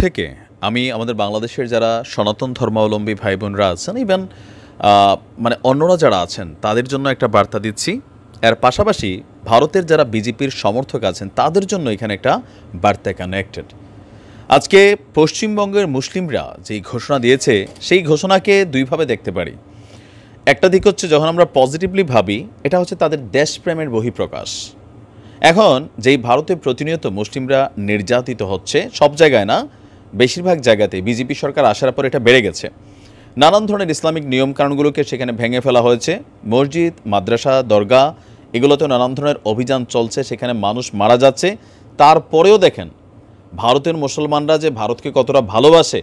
থেকে আমি আমাদের বাংলাদেশের যারা সনাতন ধর্মাবলম্বী ভাই বোনরা আছেন, ইভেন মানে অন্যরা যারা আছেন তাদের জন্য একটা বার্তা দিচ্ছি। এর পাশাপাশি ভারতের যারা বিজেপির সমর্থক আছেন তাদের জন্য এখানে একটা বার্তা কানেক্টেড। আজকে পশ্চিমবঙ্গের মুসলিমরা যেই ঘোষণা দিয়েছে সেই ঘোষণাকে দুইভাবে দেখতে পারি। একটা দিক হচ্ছে যখন আমরা পজিটিভলি ভাবি, এটা হচ্ছে তাদের দেশপ্রেমের বহিঃপ্রকাশ। এখন যেই ভারতে প্রতিনিয়ত মুসলিমরা নির্যাতিত হচ্ছে, সব জায়গায় না, বেশিরভাগ জায়গাতে বিজেপি সরকার আসার পর এটা বেড়ে গেছে। নানান ধরনের ইসলামিক নিয়মকানুনগুলোকে সেখানে ভেঙে ফেলা হয়েছে। মসজিদ, মাদ্রাসা, দরগা এগুলোতে নানান ধরনের অভিযান চলছে, সেখানে মানুষ মারা যাচ্ছে। তারপরেও দেখেন ভারতের মুসলমানরা যে ভারতকে কতটা ভালোবাসে।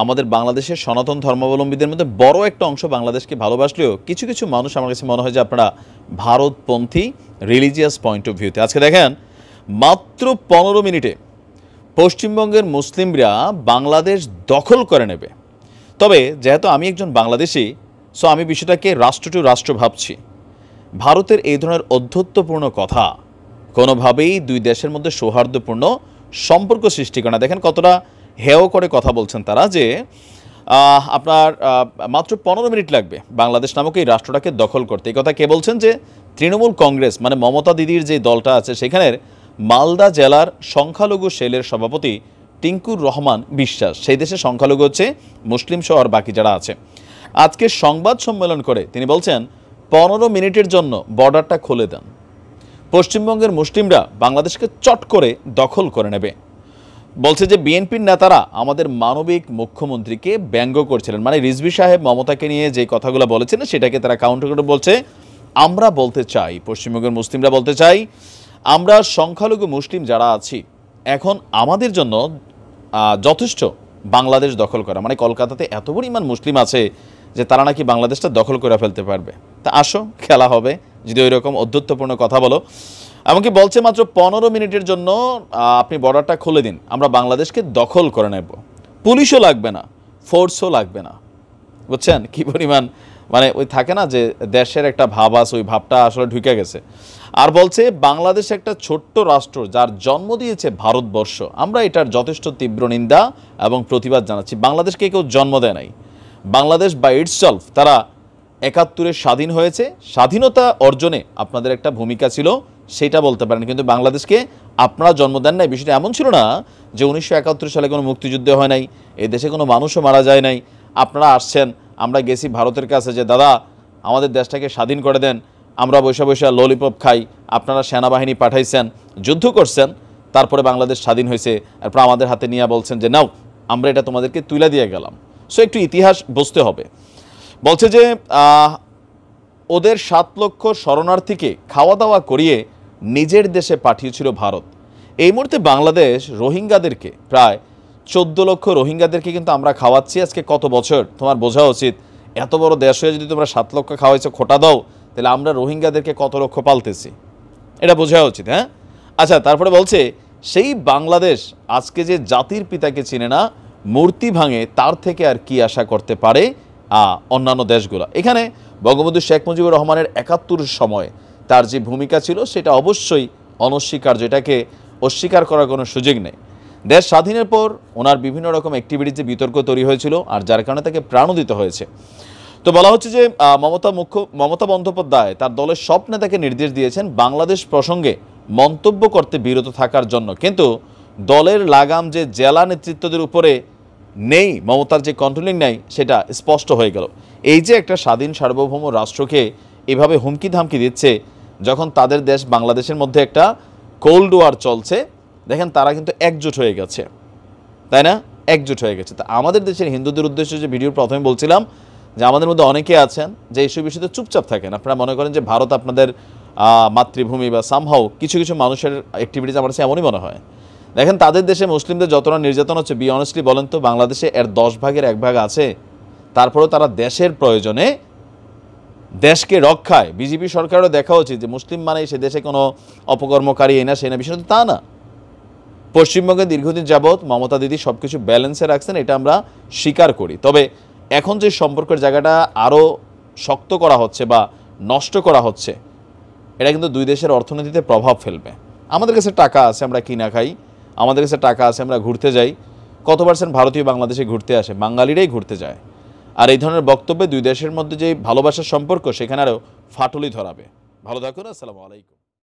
আমাদের বাংলাদেশের সনাতন ধর্মাবলম্বীদের মধ্যে বড় একটা অংশ বাংলাদেশকে ভালোবাসলেও কিছু কিছু মানুষ আমার কাছে মনে হয় যে আপনারা ভারতপন্থী রিলিজিয়াস পয়েন্ট অফ ভিউতে। আজকে দেখেন মাত্র 15 মিনিটে পশ্চিমবঙ্গের মুসলিমরা বাংলাদেশ দখল করে নেবে। তবে যেহেতু আমি একজন বাংলাদেশি, সো আমি বিষয়টাকে রাষ্ট্র টু রাষ্ট্র ভাবছি। ভারতের এই ধরনের অধ্যত্বপূর্ণ কথা কোনোভাবেই দুই দেশের মধ্যে সৌহার্দ্যপূর্ণ সম্পর্ক সৃষ্টি করে না। দেখেন কতটা হেয় করে কথা বলছেন তারা, যে আপনার মাত্র 15 মিনিট লাগবে বাংলাদেশ নামক এই রাষ্ট্রটাকে দখল করতে। এই কথা কে বলছেন? যে তৃণমূল কংগ্রেস মানে মমতা দিদির যে দলটা আছে সেখানের মালদা জেলার সংখ্যালঘু সেলের সভাপতি টিঙ্কুর রহমান বিশ্বাস। সেই দেশে সংখ্যালঘু হচ্ছে মুসলিম সহ আর বাকি যারা আছে। আজকে সংবাদ সম্মেলন করে তিনি বলছেন 15 মিনিটের জন্য বর্ডারটা খুলে দেন, পশ্চিমবঙ্গের মুসলিমরা বাংলাদেশকে চট করে দখল করে নেবে। বলছে যে বিএনপির নেতারা আমাদের মানবিক মুখ্যমন্ত্রীকে ব্যঙ্গ করছিলেন, মানে রিজভী সাহেব মমতাকে নিয়ে যে কথাগুলো বলেছেন সেটাকে তারা কাউন্টার করে বলছে, আমরা বলতে চাই, পশ্চিমবঙ্গের মুসলিমরা বলতে চাই, আমরা সংখ্যালঘু মুসলিম যারা আছি এখন আমাদের জন্য যথেষ্ট বাংলাদেশ দখল করা। মানে কলকাতাতে এত পরিমাণ মুসলিম আছে যে তারা নাকি বাংলাদেশটা দখল করে ফেলতে পারবে। তা আসো খেলা হবে, যদি ওই রকম অধ্যত্বপূর্ণ কথা বলো। এমনকি বলছে মাত্র 15 মিনিটের জন্য আপনি বর্ডারটা খুলে দিন, আমরা বাংলাদেশকে দখল করে নেব। পুলিশও লাগবে না, ফোর্সও লাগবে না। বুঝছেন কি পরিমাণ, মানে ওই থাকে না যে দেশের একটা ভাব আছে, ওই ভাবটা আসলে ঢুকে গেছে। আর বলছে বাংলাদেশ একটা ছোট্ট রাষ্ট্র যার জন্ম দিয়েছে ভারতবর্ষ, আমরা এটার যথেষ্ট তীব্র নিন্দা এবং প্রতিবাদ জানাচ্ছি। বাংলাদেশকে কেউ জন্ম দেয় নাই, বাংলাদেশ বাই ইটসেলফ তারা 71-এ স্বাধীন হয়েছে। স্বাধীনতা অর্জনে আপনাদের একটা ভূমিকা ছিল, সেটা বলতে পারেন, কিন্তু বাংলাদেশকে আপনারা জন্ম দেন নাই। বিষয়টা এমন ছিল না যে 1971 সালে কোনো মুক্তিযুদ্ধ হয় নাই, এই দেশে কোনো মানুষও মারা যায় নাই। আপনারা আসছেন, আমরা গেছি ভারতের কাছে যে দাদা আমাদের দেশটাকে স্বাধীন করে দেন, আমরা বৈশা বৈশা ললিপপ খাই, আপনারা সেনাবাহিনী পাঠাইছেন, যুদ্ধ করছেন, তারপরে বাংলাদেশ স্বাধীন হয়েছে, এরপর আমাদের হাতে নিয়ে বলছেন যে নাও আমরা এটা তোমাদেরকে তুলে দিয়ে গেলাম। সো একটু ইতিহাস বুঝতে হবে। বলছে যে ওদের 7 লক্ষ শরণার্থীকে খাওয়া দাওয়া করিয়ে নিজের দেশে পাঠিয়েছিল ভারত। এই মুহূর্তে বাংলাদেশ রোহিঙ্গাদেরকে প্রায় 14 লক্ষ রোহিঙ্গাদেরকে কিন্তু আমরা খাওয়াচ্ছি। আজকে কত বছর তোমার বোঝা উচিত, এত বড় দেশ হয়ে যদি তোমরা 7 লক্ষ খাওয়াইছো খোটা দাও, তাহলে আমরা রোহিঙ্গাদেরকে কত লক্ষ পালতেছি, এটা বোঝা উচিত। হ্যাঁ, আচ্ছা, তারপরে বলছে সেই বাংলাদেশ আজকে যে জাতির পিতাকে চিনে না, মূর্তি ভাঙে, তার থেকে আর কি আশা করতে পারে অন্যান্য দেশগুলো। এখানে বঙ্গবন্ধু শেখ মুজিবুর রহমানের 71 সময় তার যে ভূমিকা ছিল সেটা অবশ্যই অনস্বীকার্য, এটাকে অস্বীকার করার কোনো সুযোগ নেই। দেশ স্বাধীনের পর ওনার বিভিন্ন রকম অ্যাক্টিভিটিতে বিতর্ক তৈরি হয়েছিল, আর যার কারণে তাকে প্রাণও দিতে হয়েছে। তো বলা হচ্ছে যে মমতা বন্দ্যোপাধ্যায় তার দলের সব নেতাকে নির্দেশ দিয়েছেন বাংলাদেশ প্রসঙ্গে মন্তব্য করতে বিরত থাকার জন্য, কিন্তু দলের লাগাম যে জেলা নেতৃত্বদের উপরে নেই, মমতার যে কন্ট্রোলিং নেই, সেটা স্পষ্ট হয়ে গেল। এই যে একটা স্বাধীন সার্বভৌম রাষ্ট্রকে এভাবে হুমকি ধামকি দিচ্ছে, যখন তাদের দেশ বাংলাদেশের মধ্যে একটা কোল্ড ওয়ার চলছে, দেখেন তারা কিন্তু একজোট হয়ে গেছে, তাই না? একজোট হয়ে গেছে। তা আমাদের দেশের হিন্দুদের উদ্দেশ্যে যে ভিডিওর প্রথমে বলছিলাম যে আমাদের মধ্যে অনেকে আছেন যে এইসব বিষয়তে চুপচাপ থাকেন, আপনারা মনে করেন যে ভারত আপনাদের মাতৃভূমি বা সামহাও কিছু কিছু মানুষের অ্যাক্টিভিটিস আমার কাছে এমনই মনে হয়। দেখেন তাদের দেশে মুসলিমদের যতটা নির্যাতন হচ্ছে, বি অনেস্টলি বলেন তো বাংলাদেশে এর 10 ভাগের 1 ভাগ আছে। তারপরেও তারা দেশের প্রয়োজনে দেশকে রক্ষায়, বিজেপি সরকারও দেখা উচিত যে মুসলিম মানে সে দেশে কোনো অপকর্মকারী এই না সেই না, বিষয়টা তা না। পশ্চিমবঙ্গে দীর্ঘদিন যাবৎ মমতা দিদি সব কিছু ব্যালেন্সে রাখছেন, এটা আমরা স্বীকার করি। তবে এখন যে সম্পর্কের জায়গাটা আরও শক্ত করা হচ্ছে বা নষ্ট করা হচ্ছে, এটা কিন্তু দুই দেশের অর্থনীতিতে প্রভাব ফেলবে। আমাদের কাছে টাকা আছে, আমরা কিনা খাই, আমাদের কাছে টাকা আছে, আমরা ঘুরতে যাই। কত পার্সেন্ট ভারতীয় বাংলাদেশে ঘুরতে আসে? বাঙালিরাই ঘুরতে যায়। আর এই ধরনের বক্তব্যে দুই দেশের মধ্যে যে ভালোবাসার সম্পর্ক, সেখানে আরও ফাটলই ধরাবে। ভালো থাকুন, আসসালামু আলাইকুম।